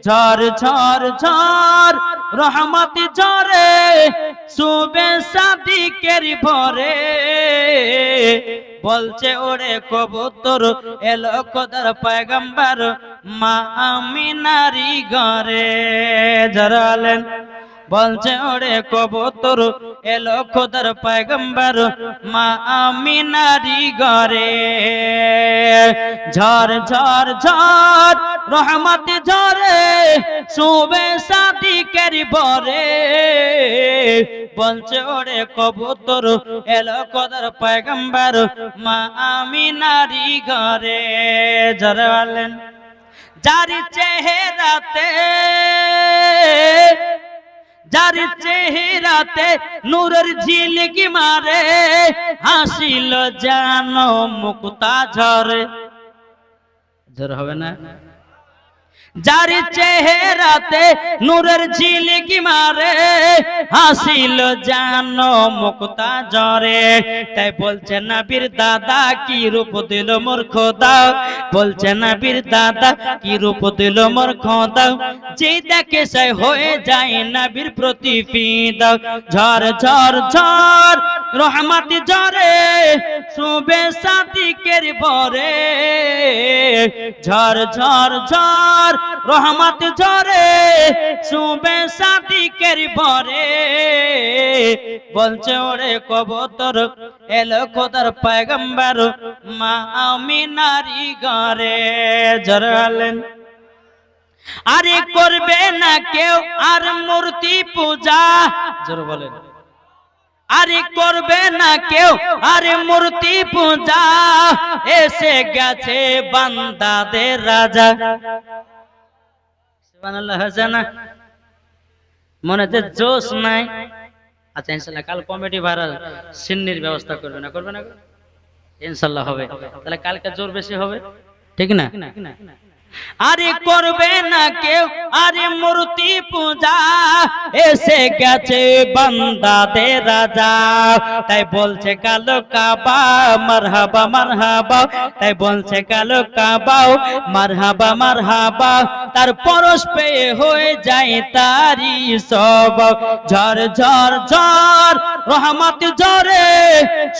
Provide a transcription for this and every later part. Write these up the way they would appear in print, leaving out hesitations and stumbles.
ঝড় ঝড় ঝড় রহমত ঝরে শুবে সাদিকের ভরে বলছে ওরে কবুতর এলো খোদার পয়গম্বর মা আমিনারি ঘরে জরালেন বলছে ওরে কবুতর এলো খোদার পয়গম্বর মা আমিনারি ঘরে ঝড় ঝড় ঝড় রহমত ঝরে শুবে সাদিকের ভরে বলছে ওরে কবুতর এলো খোদার পয়গম্বর মা আমিনারি ঘরে জরালেন যার চেহারাতে নূরের ঝিলকি মারে হাসিল জানো মুক্তা ঝরে ঝর হবে না যার চেহারাতে নূরের ঝিলকি মারে হাসিল জানো মুক্তা ঝরে তাই বলছে নবীর দাদা কি রূপ দিল মোর খোদা বলছে নবীর দাদা কি রূপ দিল মোর খোদা যে দেখে সে হয়ে যায় নবীর প্রতি ফিদা ঝড় ঝড় ঝড় রহমত ঝরে শুবে সাদিকের ভরে ঝড় ঝড় ঝড় রহমত ঝরে শুবে সাদিকের ভরে বলছে ওরে কবুতর এলো খোদার পয়গম্বর মা আমিনারি ঘরে জরালেন আরে করবে না কেউ আর মূর্তি পূজা জোরে বলেন আরে করবে না কেউ আরে মূর্তি পূজা এসে গেছে বান্দাদের রাজা সুবহানাল্লাহ হাসানা মনেতে জোশ নাই আচ্ছা ইনশাআল্লাহ কাল কমিটি ভাড়া সিন্নির ব্যবস্থা করবে না ইনশাআল্লাহ হবে তাহলে কালকে জোর বেশি হবে ঠিক না আরে করবে না কেউ আরে মূর্তি পূজা এসে গেছে বান্দাদের রাজা তাই বলছে কালো কাবা মারহাবা মারহাবা তাই বলছে কালো কাবা মারহাবা মারহাবা তার পরশ পেয়ে হয়ে যায় তারি সব ঝড় ঝড় ঝড় রহমত ঝরে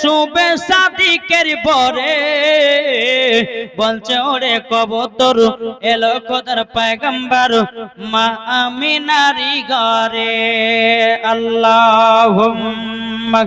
শুবে সাদিকের ভরে বলছে ওরে কবুতর এলো খোদার পয়গম্বর মা আমিনারি ঘরে আল্লাহুম্মা